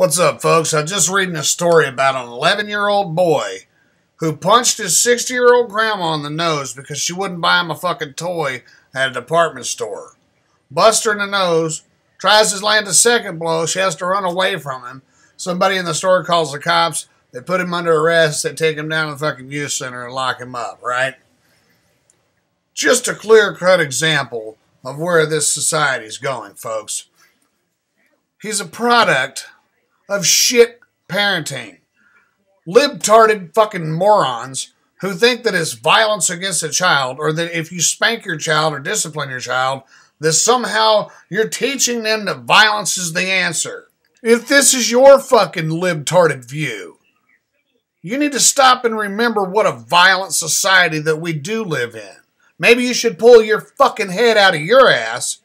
What's up, folks? I'm just reading a story about an 11-year-old boy who punched his 60-year-old grandma in the nose because she wouldn't buy him a fucking toy at a department store. Busts her in the nose, tries to land a second blow. She has to run away from him. Somebody in the store calls the cops. They put him under arrest. They take him down to the fucking youth center and lock him up, right? Just a clear-cut example of where this society's going, folks. He's a product of shit parenting. Libtarded fucking morons who think that it's violence against a child, or that if you spank your child or discipline your child, that somehow you're teaching them that violence is the answer. If this is your fucking libtarded view, you need to stop and remember what a violent society that we do live in. Maybe you should pull your fucking head out of your ass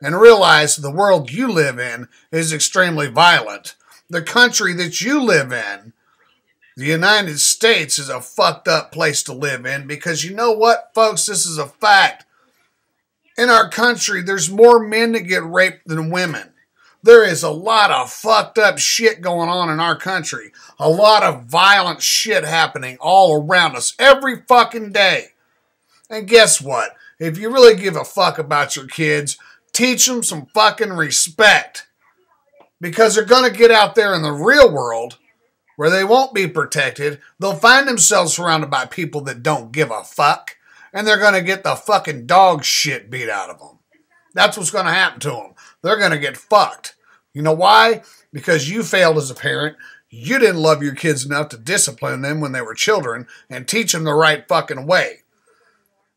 and realize the world you live in is extremely violent. The country that you live in, the United States, is a fucked up place to live in because you know what, folks? This is a fact. In our country, there's more men that get raped than women. There is a lot of fucked up shit going on in our country. A lot of violent shit happening all around us every fucking day. And guess what? If you really give a fuck about your kids, teach them some fucking respect. Because they're going to get out there in the real world where they won't be protected. They'll find themselves surrounded by people that don't give a fuck. And they're going to get the fucking dog shit beat out of them. That's what's going to happen to them. They're going to get fucked. You know why? Because you failed as a parent. You didn't love your kids enough to discipline them when they were children and teach them the right fucking way.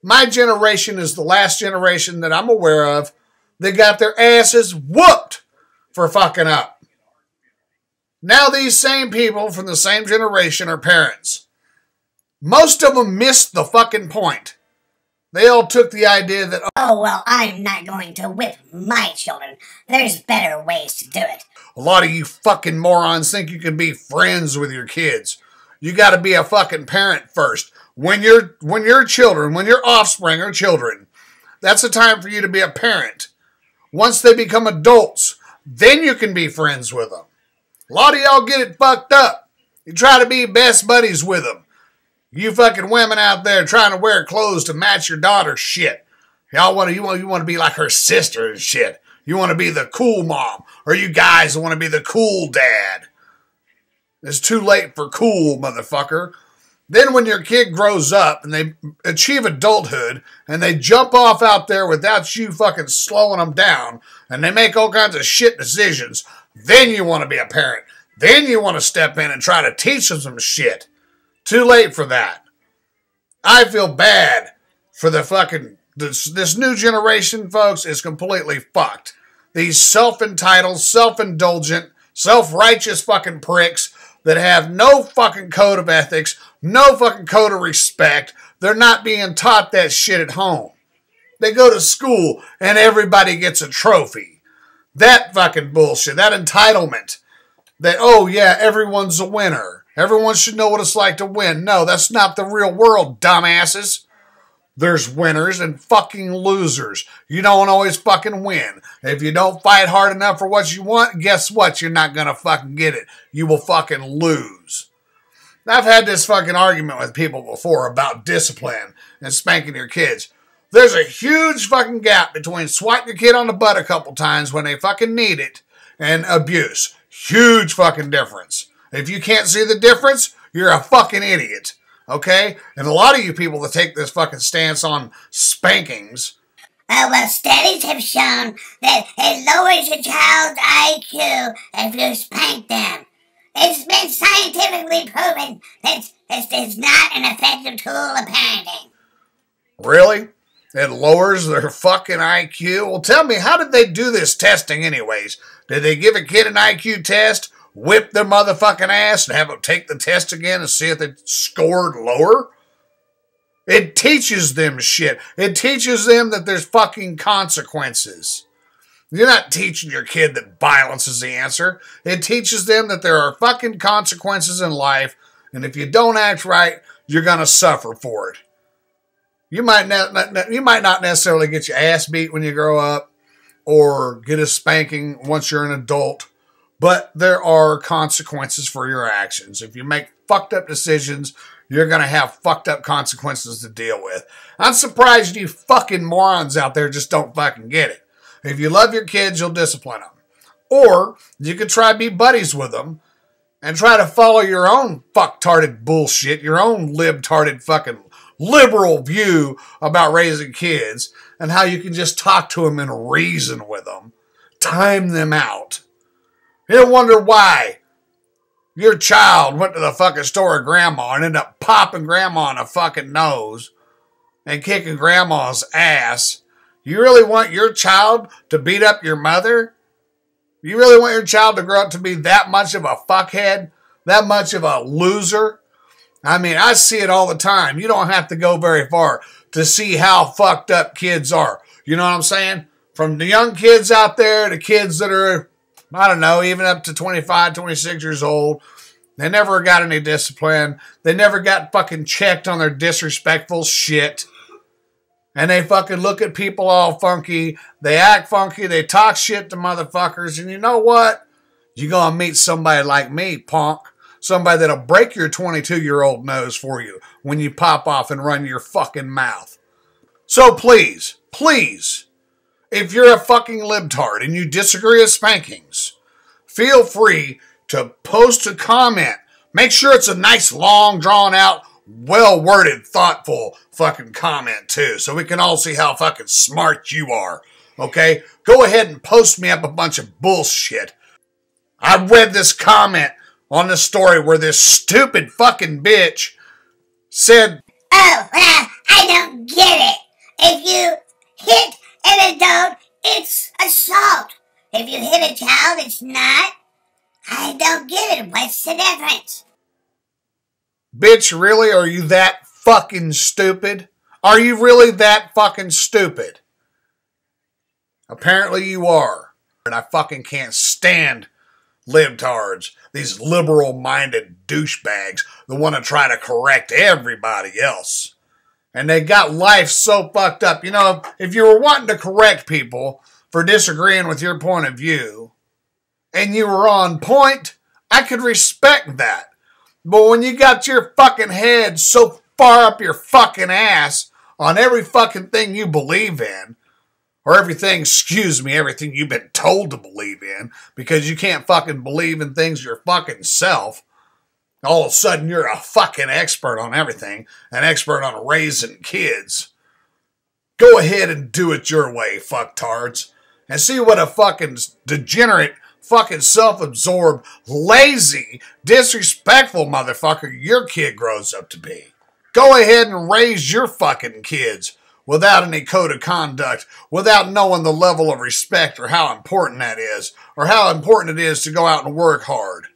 My generation is the last generation that I'm aware of that got their asses whooped for fucking up. Now these same people from the same generation are parents. Most of them missed the fucking point. They all took the idea that, oh, well, I'm not going to whip my children. There's better ways to do it. A lot of you fucking morons think you can be friends with your kids. You got to be a fucking parent first. When your offspring are children, that's the time for you to be a parent. Once they become adults, then you can be friends with them. A lot of y'all get it fucked up. You try to be best buddies with them. You fucking women out there trying to wear clothes to match your daughter's shit. You want to be like her sister and shit. You want to be the cool mom. Or you guys want to be the cool dad. It's too late for cool, motherfucker. Then when your kid grows up and they achieve adulthood and they jump off out there without you fucking slowing them down and they make all kinds of shit decisions, then you want to be a parent. Then you want to step in and try to teach them some shit. Too late for that. I feel bad for the fucking, this new generation, folks, is completely fucked. These self-entitled, self-indulgent, self-righteous fucking pricks that have no fucking code of ethics, no fucking code of respect. They're not being taught that shit at home. They go to school and everybody gets a trophy. That fucking bullshit, that entitlement. That, oh yeah, everyone's a winner. Everyone should know what it's like to win. No, that's not the real world, dumbasses. There's winners and fucking losers. You don't always fucking win. If you don't fight hard enough for what you want, guess what? You're not going to fucking get it. You will fucking lose. I've had this fucking argument with people before about discipline and spanking your kids. There's a huge fucking gap between swiping your kid on the butt a couple times when they fucking need it and abuse. Huge fucking difference. If you can't see the difference, you're a fucking idiot. Okay? And a lot of you people that take this fucking stance on spankings. Oh, well, studies have shown that it lowers a child's IQ if you spank them. It's been scientifically proven that this is not an effective tool of parenting. Really? It lowers their fucking IQ? Well, tell me, how did they do this testing anyways? Did they give a kid an IQ test, whip their motherfucking ass, and have them take the test again and see if they scored lower? It teaches them shit. It teaches them that there's fucking consequences. You're not teaching your kid that violence is the answer. It teaches them that there are fucking consequences in life, and if you don't act right, you're going to suffer for it. You might not necessarily get your ass beat when you grow up, or get a spanking once you're an adult, But there are consequences for your actions. If you make fucked up decisions, you're going to have fucked up consequences to deal with. I'm surprised you fucking morons out there just don't fucking get it. If you love your kids, you'll discipline them. Or you could try to be buddies with them and try to follow your own fucktarded bullshit, your own libtarded fucking liberal view about raising kids and how you can just talk to them and reason with them. Time them out. You wonder why your child went to the fucking store with grandma and ended up popping grandma in the fucking nose and kicking grandma's ass. You really want your child to beat up your mother? You really want your child to grow up to be that much of a fuckhead? That much of a loser? I mean, I see it all the time. You don't have to go very far to see how fucked up kids are. You know what I'm saying? From the young kids out there to kids that are, I don't know, even up to 25, 26 years old. They never got any discipline. They never got fucking checked on their disrespectful shit. And they fucking look at people all funky. They act funky. They talk shit to motherfuckers. And you know what? You're going to meet somebody like me, punk. Somebody that'll break your 22-year-old nose for you when you pop off and run your fucking mouth. So please, please, if you're a fucking libtard and you disagree with spankings, feel free to post a comment. Make sure it's a nice, long, drawn-out, well-worded, thoughtful fucking comment, too, so we can all see how fucking smart you are, okay? Go ahead and post me up a bunch of bullshit. I read this comment on the story where this stupid fucking bitch said, "Oh, well, I don't get it. If you hit an adult, it's assault. If you hit a child, it's not. I don't get it. What's the difference?" Bitch, really? Are you that fucking stupid? Are you really that fucking stupid? Apparently you are. And I fucking can't stand libtards. These liberal-minded douchebags that want to try to correct everybody else. And they got life so fucked up. You know, if you were wanting to correct people for disagreeing with your point of view, and you were on point, I could respect that. But when you got your fucking head so far up your fucking ass on every fucking thing you believe in, or everything you've been told to believe in, because you can't fucking believe in things your fucking self, all of a sudden you're a fucking expert on everything, an expert on raising kids. Go ahead and do it your way, fucktards, and see what a fucking degenerate, fucking self-absorbed, lazy, disrespectful motherfucker your kid grows up to be. Go ahead and raise your fucking kids without any code of conduct, without knowing the level of respect or how important that is, or how important it is to go out and work hard.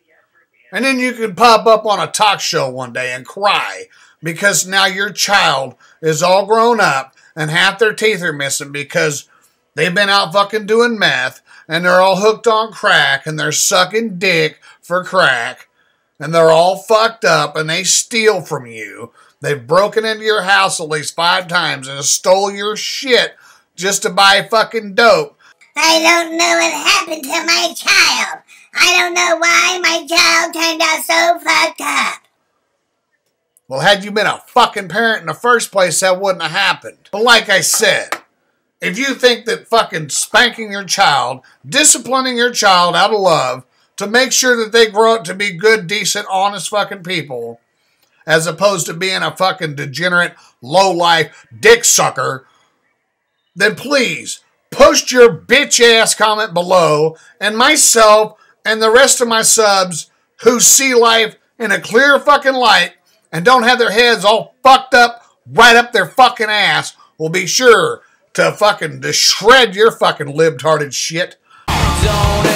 And then you can pop up on a talk show one day and cry because now your child is all grown up and half their teeth are missing because they've been out fucking doing meth and they're all hooked on crack and they're sucking dick for crack and they're all fucked up and they steal from you. They've broken into your house at least 5 times and stole your shit just to buy fucking dope. I don't know what happened to my child. I don't know why my child turned out so fucked up. Well, had you been a fucking parent in the first place, that wouldn't have happened. But like I said, if you think that fucking spanking your child, disciplining your child out of love to make sure that they grow up to be good, decent, honest fucking people, as opposed to being a fucking degenerate, low-life dick sucker, then please post your bitch-ass comment below, and myself and the rest of my subs who see life in a clear fucking light and don't have their heads all fucked up right up their fucking ass will be sure to fucking to shred your fucking libtarded shit. Don't